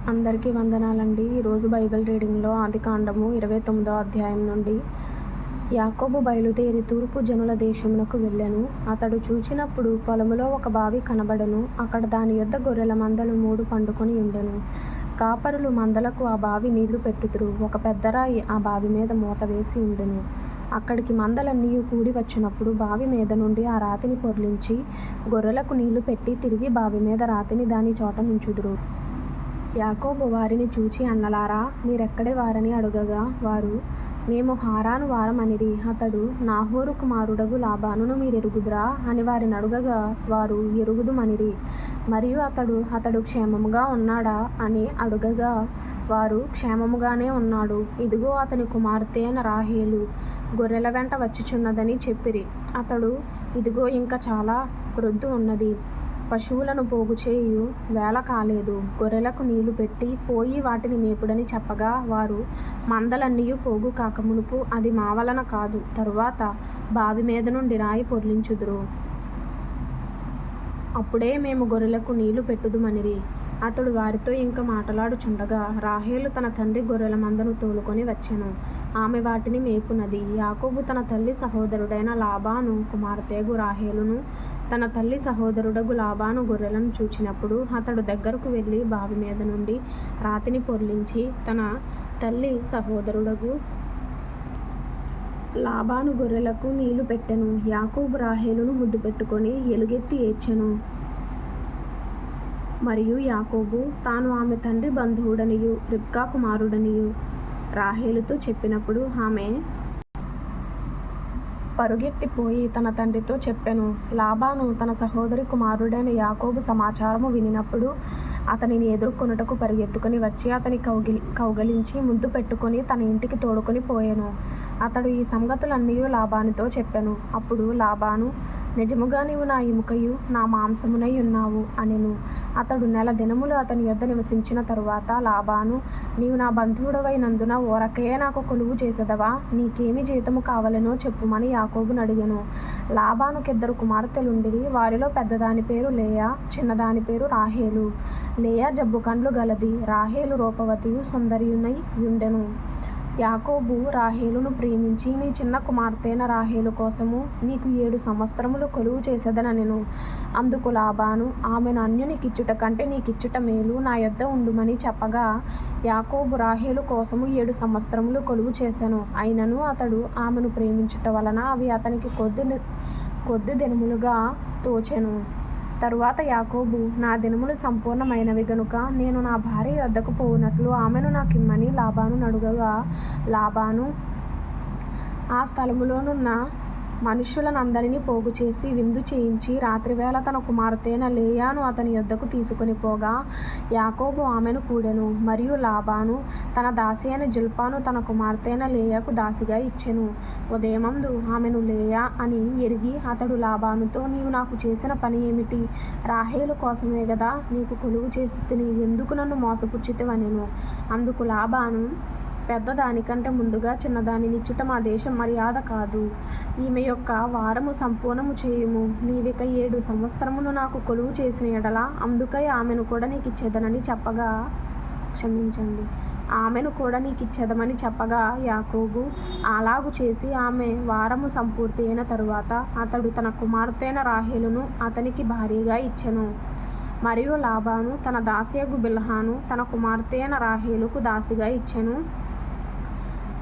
అందరికీ వందనాలండి. ఈరోజు బైబిల్ రీడింగ్లో ఆదికాండము 29వ అధ్యాయం నుండి. యాకోబు బయలుదేరి తూర్పు జనుల దేశమునకు వెళ్ళెను. అతడు చూచినప్పుడు పొలములో ఒక బావి కనబడెను. అక్కడ దాని యొద్ద గొర్రెల మందలు 3 పండుకొని ఉండెను. కాపరులు మందలకు ఆ బావి నీళ్లు పెట్టుదురు. ఒక పెద్ద రాయి ఆ బావి మీద మూత వేసి ఉండెను. అక్కడికి మందలన్నీ కూడి వచ్చినప్పుడు బావి మీద నుండి ఆ రాతిని పొర్లించి గొర్రెలకు నీళ్లు పెట్టి తిరిగి బావి మీద రాతిని దాని చోట నుంచుదురు. యాకోబు వారిని చూచి, అన్నలారా, మీరెక్కడి వారని అడుగగా వారు, మేము హారాను వారమనిరి. అతడు, నాహోరు కుమారుడగు లాబానును మీరెరుగుదురా అని వారిని అడుగగా వారు, ఎరుగుదుమనిరి. మరియు అతడు క్షేమముగా ఉన్నాడా అని అడుగగా వారు, క్షేమముగానే ఉన్నాడు. ఇదిగో అతని కుమార్తె అయిన రాహేలు గొర్రెల వెంట వచ్చుచున్నదని చెప్పిరి. అతడు, ఇదిగో ఇంకా చాలా ప్రొద్దు ఉన్నది, పశువులను పోగు చేయు వేళ కాలేదు, గొర్రెలకు నీళ్లు పెట్టి పోయి వాటిని మేపుడని చెప్పగా వారు, మందలన్నీ పోగు కాకమునుపు అది మా వలన కాదు, తరువాత బావి మీద నుండి రాయి పొర్లించుదురు, అప్పుడే మేము గొర్రెలకు నీళ్లు పెట్టుదుమనిరి. అతడు వారితో ఇంకా మాటలాడుచుండగా రాహేలు తన తండ్రి గొర్రెల మందను తోలుకొని వచ్చెను. ఆమె వాటిని మేపునది. యాకోబు తన తల్లి సహోదరుడైన లాబాను కుమార్తెగు రాహేలును తన తల్లి సహోదరుడగు లాబాను గొర్రెలను చూచినప్పుడు అతడు దగ్గరకు వెళ్ళి బావి మీద నుండి రాతిని పొర్లించి తన తల్లి సహోదరుడగు లాబాను గొర్రెలకు నీళ్లు పెట్టెను. యాకోబు రాహేలును ముద్దు పెట్టుకొని ఎలుగెత్తి ఏడ్చెను. మరియు యాకోబు తాను ఆమె తండ్రి బంధువుడనియు రిబ్కా కుమారుడనియు రాహేలుతో చెప్పినప్పుడు ఆమె పరుగెత్తిపోయి తన తండ్రితో చెప్పెను. లాబాను తన సహోదరి కుమారుడైన యాకోబు సమాచారము వినినప్పుడు అతనిని ఎదుర్కొనుటకు పరిగెత్తుకుని వచ్చి అతని కౌగలించి ముద్దు పెట్టుకొని తన ఇంటికి తోడుకొని పోయెను. అతడు ఈ సంగతులన్నీ లాబానుతో చెప్పెను. అప్పుడు లాబాను, నిజముగా నీవు నా ఎముకయు నా మాంసమునై ఉన్నావు అనెను. అతడు 1 నెల దినములు అతని యొద్ద నివసించిన తరువాత లాబాను, నీవు నా బంధువుడవైనందున ఓరకయే నాకు కొలువు చేసెదవా? నీకేమి జీతము కావలెనో చెప్పుమని యాకోబును అడిగెను. లాబానుకు 2 కుమార్తెలుండిరి. వారిలో పెద్దదాని పేరు లేయా, చిన్నదాని పేరు రాహేలు. లేయా జబ్బు కండ్లు గలది, రాహేలు రూపవతియు సుందరియునై యుండెను. యాకోబు రాహేలును ప్రేమించి, నీ చిన్న కుమార్తెన రాహేలు కోసము నీకు 7 సంవత్సరములు కొలువు చేసేదనెను. అందుకు లాబాను, ఆమెను అన్యునికిచ్చుట కంటే నీకిచ్చుట మేలు, నా యొద్ద ఉండుమని చెప్పగా యాకోబు రాహేలు కోసము 7 సంవత్సరములు కొలువు చేసెను. అయినను అతడు ఆమెను ప్రేమించుట వలన అవి అతనికి కొద్ది దినములుగా తోచెను. తరువాత యాకోబు, నా దినములు సంపూర్ణమైనవి గనుక నేను నా భార్య యొద్దకు పోవునట్లు ఆమెను నాకిమ్మని లాబాను అడుగగా లాబాను ఆ స్థలములోనున్న మనుష్యులనందరినీ పోగు చేసి విందు చేయించి రాత్రివేళ తన కుమార్తెన లేయాను అతని యొద్దకు తీసుకొని పోగా యాకోబు ఆమెను కూడెను. మరియు లాబాను తన దాసి అయిన జిల్పాను తన కుమార్తెన లేయాకు దాసిగా ఇచ్చెను. ఉదయమందు ఆమెను లేయా అని ఎరిగి అతడు లాబానుతో, నీవు నాకు చేసిన పని ఏమిటి? రాహేలు కోసమే గదా నీకు కొలువు చేసి తిని, ఎందుకు నన్ను మోసపుచ్చితివనెను. అందుకు లాబాను, పెద్ద దానికంటే ముందుగా చిన్నదానినిచ్చుట మా దేశం మర్యాద కాదు. ఈమె యొక్క వారము సంపూర్ణము చేయుము. నీవిక 7 సంవత్సరములు నాకు కొలువు చేసిన ఎడల అందుకై ఆమెను కూడా నీకిచ్చేదనని చెప్పగా ఆమెను కూడా నీకిచ్చేదమని చెప్పగా యాకోబు అలాగు చేసి ఆమె వారము సంపూర్తి అయిన తరువాత అతడు తన కుమార్తెన రాహేలును అతనికి భార్యగా ఇచ్చెను. మరియు లాబాను తన దాసియగు బిల్హాను తన కుమార్తెన రాహేలుకు దాసిగా ఇచ్చెను.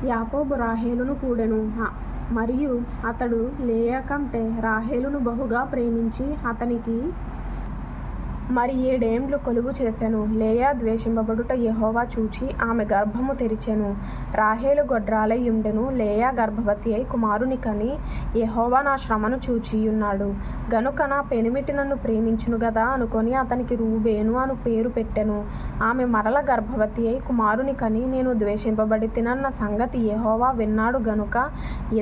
యాకోబు రాహేలును కూడెను. మరియు అతడు లేయా కంటే రాహేలును బహుగా ప్రేమించి అతనికి మరి 7 ఏండ్లు కొలువు చేసెను. లేయా ద్వేషింపబడుట యెహోవా చూచి ఆమె గర్భము తెరిచెను. రాహేలు గొడ్రాలై యుండెను. లేయా గర్భవతి అయి కుమారుని కని, యెహోవా నా శ్రమను చూచియున్నాడు గనుక నా పెనిమిటి నన్ను ప్రేమించును గదా అనుకొని అతనికి రూబేను అను పేరు పెట్టెను. ఆమె మరల గర్భవతి అయి కుమారుని కని, నేను ద్వేషింపబడితినన్న సంగతి యెహోవా విన్నాడు గనుక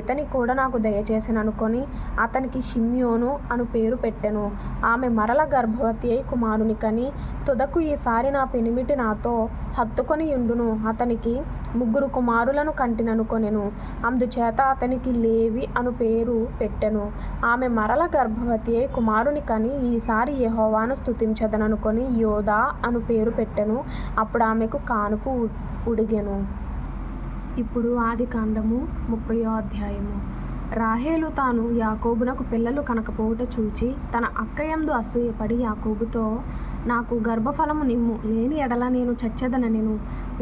ఇతని కూడా నాకు దయచేసెననుకొని అతనికి షిమ్యోను అను పేరు పెట్టెను. ఆమె మరల గర్భవతి అయి కుమారుని కని తుదకు ఈసారి నా పెనిమిటి నాతో హత్తుకొని యుండును. అతనికి 3 కుమారులను కంటిననుకొనెను. అందుచేత అతనికి లేవి అను పేరు పెట్టెను. ఆమె మరల గర్భవతి అయి కుమారుని కని ఈసారి యెహోవాను స్తుతించెదననుకొని యోదా అను పేరు పెట్టెను. అప్పుడు ఆమెకు కానుపు ఉడిగెను. ఇప్పుడు ఆదికాండము 30వ అధ్యాయము. రాహేలు తాను యాకోబునకు పిల్లలు కనకపోవుట చూచి తన అక్కయందు అసూయపడి యాకోబుతో, నాకు గర్భఫలము నిమ్ము, లేని ఎడల నేను చచ్చెదనెను.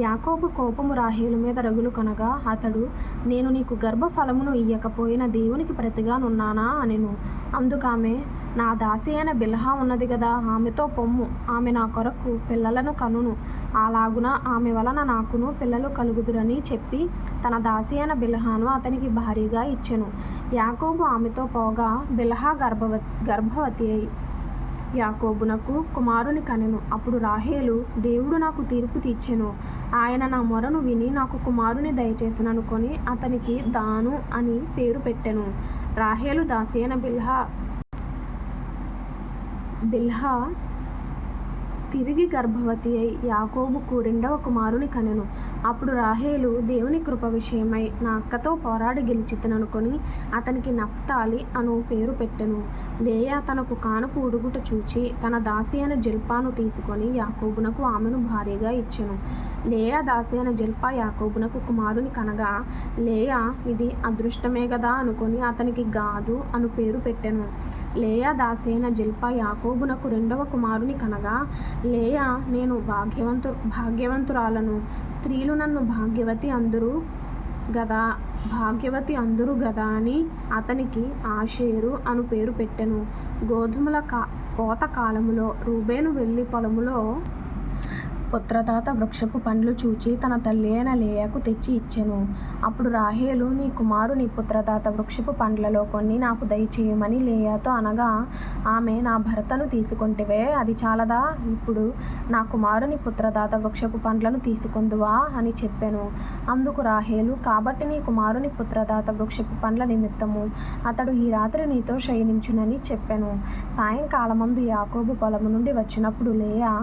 యాకోబు కోపము రాహేలు మీద రగులు కొనగా అతడు, నేను నీకు గర్భఫలమును ఇయ్యకపోయిన దేవునికి ప్రతిగా నున్నానా అనెను. అందుకామె, నా దాసి అయిన బిల్హా ఉన్నది గదా, ఆమెతో పొమ్ము, ఆమె నా కొరకు పిల్లలను కనును, అలాగున ఆమె వలన నాకును పిల్లలు కలుగుదురని చెప్పి తన దాసి అయిన బిల్హాను అతనికి భార్యగా ఇచ్చెను. యాకోబు ఆమెతో పోగా బిల్హా గర్భవతి అయి యాకోబునకు కుమారుని కనెను. అప్పుడు రాహేలు, దేవుడు నాకు తీర్పు తీర్చెను, ఆయన నా మొరను విని నాకు కుమారుని దయచేసెననుకొని అతనికి దాను అని పేరు పెట్టెను. రాహేలు దాసి అయిన బిల్హా తిరిగి గర్భవతి అయి యాకోబుకు 2వ కుమారుని కనెను. అప్పుడు రాహేలు, దేవుని కృప విషయమై నా అక్కతో పోరాడి గెలిచితిననుకొని అతనికి నఫ్తాలి అను పేరు పెట్టెను. లేయా తనకు కానుపు ఉడుగుట చూచి తన దాసి అయిన జిల్పాను తీసుకొని యాకోబునకు ఆమెను భార్యగా ఇచ్చెను. లేయా దాసి అయిన జిల్పా యాకోబునకు కుమారుని కనగా లేయా, ఇది అదృష్టమే గదా అనుకొని అతనికి గాదు అను పేరు పెట్టెను. లేయా దాసి అయిన జిల్పా యాకోబునకు 2వ కుమారుని కనగా లేయా, నేను భాగ్యవంతురాలను, స్త్రీలు నన్ను భాగ్యవతి అందురు గదా అని అతనికి ఆషేరు అను పేరు పెట్టెను. గోధుమల కోత కాలములో రూబేను వెళ్ళి పొలములో పుత్రదాత వృక్షపు పండ్లు చూచి తన తల్లి అయిన లేయాకు తెచ్చి ఇచ్చెను. అప్పుడు రాహేలు, నీ కుమారుని పుత్రదాత వృక్షపు పండ్లలో కొన్ని నాకు దయచేయమని లేయాతో అనగా ఆమె, నా భర్తను తీసుకొంటివే, అది చాలదా, ఇప్పుడు నా కుమారుని పుత్రదాత వృక్షపు పండ్లను తీసుకొందువా అని చెప్పెను. అందుకు రాహేలు, కాబట్టి నీ కుమారుని పుత్రదాత వృక్షపు పండ్ల నిమిత్తము అతడు ఈ రాత్రి నీతో శయనించునని చెప్పెను. సాయంకాలమందు యాకోబు పొలము నుండి వచ్చినప్పుడు లేయా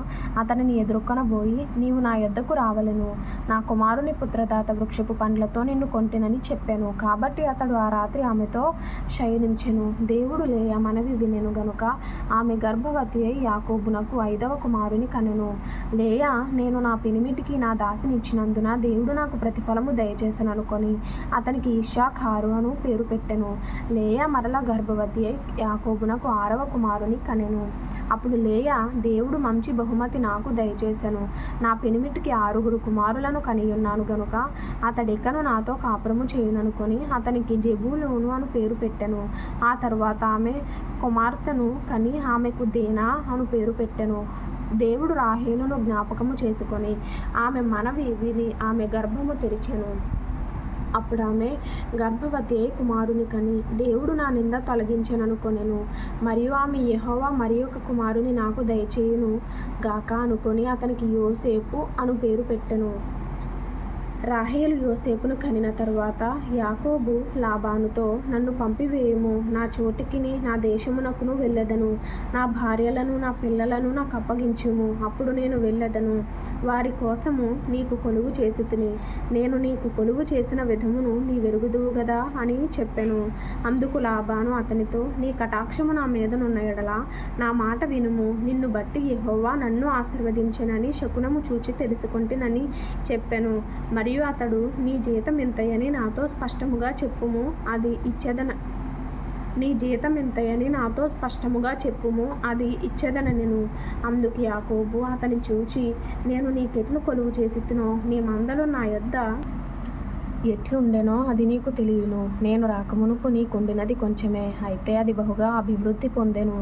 అతనిని ఎదుర్కొనబోయి, నీవు నా యొద్దకు రావలెను, నా కుమారుని పుత్రదాత వృక్షపు పండ్లతో నిన్ను కొంటినని చెప్పెను. కాబట్టి అతడు ఆ రాత్రి ఆమెతో శయనించెను. దేవుడు లేయా మనవి వినెను గనుక ఆమె గర్భవతి అయి యాకోబునకు 5వ కుమారుని కనెను. లేయా, నేను నా పెనిమిటికి నా దాసినిచ్చినందున దేవుడు నాకు ప్రతిఫలము దయచేసెననుకొని అతనికి ఇశ్శాఖారు అను పేరు పెట్టెను. లేయా మరల గర్భవతి అయి యాకోబునకు 6వ కుమారుని కనెను. అప్పుడు లేయా, దేవుడు మంచి బహుమతి నాకు దయచేసెను, నా పెనిమిటికి 6 కుమారులను కనియున్నాను గనుక అతడికను నాతో కాపురము చేయుననుకొని అతనికి జెబూలూను అను పేరు పెట్టెను. ఆ తరువాత ఆమె కుమార్తెను కని ఆమెకు దేనా అను పేరు పెట్టెను. దేవుడు రాహేలును జ్ఞాపకము చేసుకొని ఆమె మనవి విని ఆమె గర్భము తెరిచెను. అప్పుడు ఆమె గర్భవతి అయి కుమారుని కని దేవుడు నా నింద తొలగించెననుకొనెను. మరియు ఆమె యెహోవా మరి ఒక కుమారుని నాకు దయచేయును గాక అనుకొని అతనికి యోసేపు అను పేరు పెట్టెను. రాహేలు యోసేపును కనిన తరువాత యాకోబు లాబానుతో, నన్ను పంపివేయుము, నా చోటికిని నా దేశమునకును వెళ్ళెదను, నా భార్యలను నా పిల్లలను నాకు అప్పగించుము, అప్పుడు నేను వెళ్ళెదను, వారి కోసము నీకు కొలువు చేసితిని, నేను నీకు కొలువు చేసిన విధమును నీ వెరుగుదువు గదా అని చెప్పెను. అందుకు లాబాను అతనితో, నీ కటాక్షము నా మీదనున్న ఎడల నా మాట వినుము, నిన్ను బట్టి యెహోవా నన్ను ఆశీర్వదించెనని శకునము చూచి తెలుసుకొంటినని చెప్పెను. మరియు అతడు, నీ జీతం ఎంతయని నాతో స్పష్టముగా చెప్పుము, అది ఇచ్చెదనెను. అందుకు యాకోబు అతని చూచి, నేను నీకెట్లు కొలువు చేసితినో నీ మందలు నా యొద్ద ఎట్లుండెనో అది నీకు తెలియను. నేను రాకమునుపు నీకుండినది కొంచెమే, అయితే అది బహుగా అభివృద్ధి పొందెను.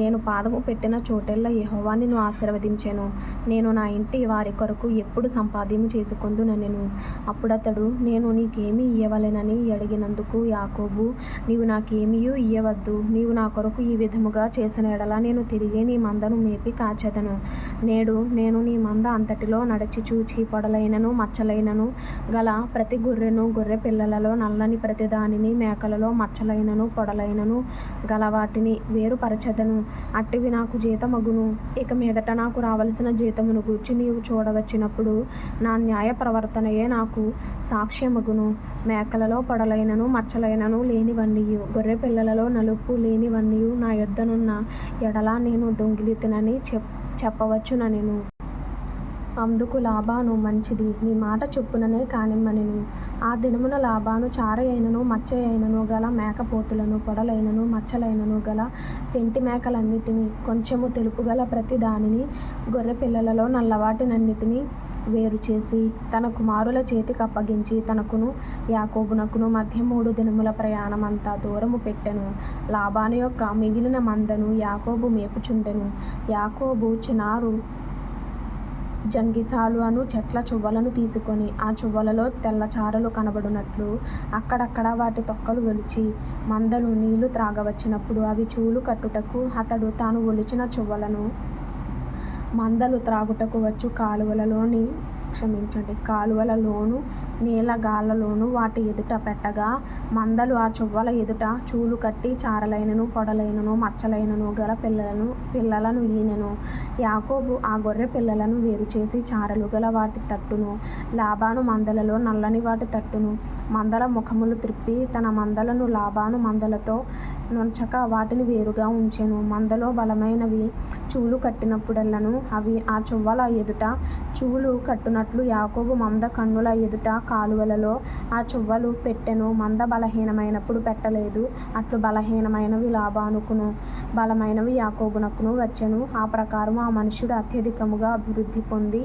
నేను పాదము పెట్టిన చోటెల్లా యెహోవా నిన్ను ఆశీర్వదించెను. నేను నా ఇంటి వారి కొరకు ఎప్పుడు సంపాద్యము చేసుకొందునెను. అప్పుడతడు, నేను నీకేమి ఇయ్యవలెనని అడిగినందుకు యాకోబు, నీవు నాకేమియూ ఇయ్యవద్దు, నీవు నా కొరకు ఈ విధముగా చేసిన ఎడల నేను తిరిగి నీ మందను మేపి కాచెదను. నేడు నేను నీ మంద అంతటిలో నడిచి చూచి పొడలైనను మచ్చలైనను గల ప్రతి గొర్రె గొర్రెను, గొర్రె పిల్లలలో నల్లని ప్రతిదానిని, మేకలలో మచ్చలైనను పొడలైనను గలవాటిని వేరుపరచెదను. అట్టివి నాకు జీతమగును. ఇక మీదట నాకు రావలసిన జీతమును గూర్చి నీవు చూడవచ్చినప్పుడు నా న్యాయ ప్రవర్తనయే నాకు సాక్ష్యమగును. మేకలలో పొడలైనను మచ్చలైనను లేనివన్నీయు, గొర్రె పిల్లలలో నలుపు లేనివన్నీయు నా యొద్దనున్న ఎడల నేను దొంగిలితినని చెప్పవచ్చుననెను. అందుకు లాబాను, మంచిది, నీ మాట చొప్పుననే కానిమ్మనెను. ఆ దినమున లాబాను చారయైనను మచ్చయైనను గల మేకపోతులను, పొడలైనను మచ్చలైనను గల పెంటి మేకలన్నిటినీ, కొంచెము తెలుపుగల ప్రతి దానిని, గొర్రె పిల్లలలో నల్లవాటినన్నిటినీ వేరుచేసి తన కుమారుల చేతికప్పగించి తనకును యాకోబునకును మధ్య 3 దినముల ప్రయాణమంత దూరము పెట్టెను. లాబాను యొక్క మిగిలిన మందను యాకోబు మేపుచుండెను. యాకోబు చినారు జంగిసాలు అను చెట్ల చువ్వలను తీసుకొని ఆ చువ్వలలో తెల్లచారలు కనబడునట్లు అక్కడక్కడ వాటి తొక్కలు ఒలిచి, మందలు నీళ్లు త్రాగవచ్చినప్పుడు అవి చూలు కట్టుటకు అతడు తాను ఒలిచిన చువ్వలను మందలు త్రాగుటకు వచ్చు కాలువలలోను నీళ్ళగాళ్ళలోను వాటి ఎదుట పెట్టగా, మందలు ఆ చువ్వల ఎదుట చూలు కట్టి చారలైనను పొడలైనను మచ్చలైనను గల పిల్లలను ఈనెను. యాకోబు ఆ గొర్రె పిల్లలను వేరుచేసి చారలు గల వాటి తట్టును, లాబాను మందలలో నల్లని వాటి తట్టును, మందల ముఖములు త్రిప్పి తన మందలను లాబాను మందలతో నుంచక వాటిని వేరుగా ఉంచెను. మందలో బలమైనవి చూలు కట్టినప్పుడెల్లను అవి ఆ చువ్వల ఎదుట చూలు కట్టునట్లు యాకోబు మంద కన్నుల ఎదుట కాలువలలో ఆ చువ్వలు పెట్టెను. మంద బలహీనమైనప్పుడు పెట్టలేదు. అట్లు బలహీనమైనవి లాబానుకును, బలమైనవి యాకోబునకును వచ్చెను. ఆ ప్రకారము ఆ మనుష్యుడు అత్యధికముగా అభివృద్ధి పొంది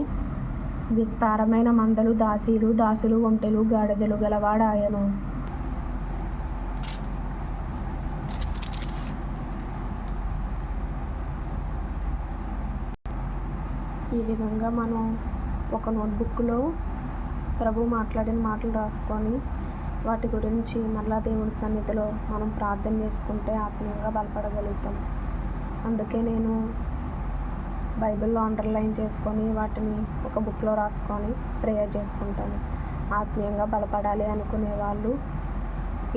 విస్తారమైన మందలు, దాసులు, ఒంటెలు, గాడిదలు గలవాడాయెను. ఈ విధంగా మనం ఒక నోట్బుక్లో ప్రభు మాట్లాడిన మాటలు రాసుకొని వాటి గురించి మళ్ళా దేవుడి సన్నిధిలో మనం ప్రార్థన చేసుకుంటే ఆత్మీయంగా బలపడగలుగుతాం. అందుకే నేను బైబిల్లో అండర్లైన్ చేసుకొని వాటిని ఒక బుక్లో రాసుకొని ప్రేయర్ చేసుకుంటాను. ఆత్మీయంగా బలపడాలి అనుకునే వాళ్ళు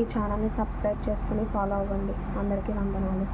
ఈ ఛానల్ని సబ్స్క్రైబ్ చేసుకుని ఫాలో అవ్వండి. అందరికీ వందనాలు.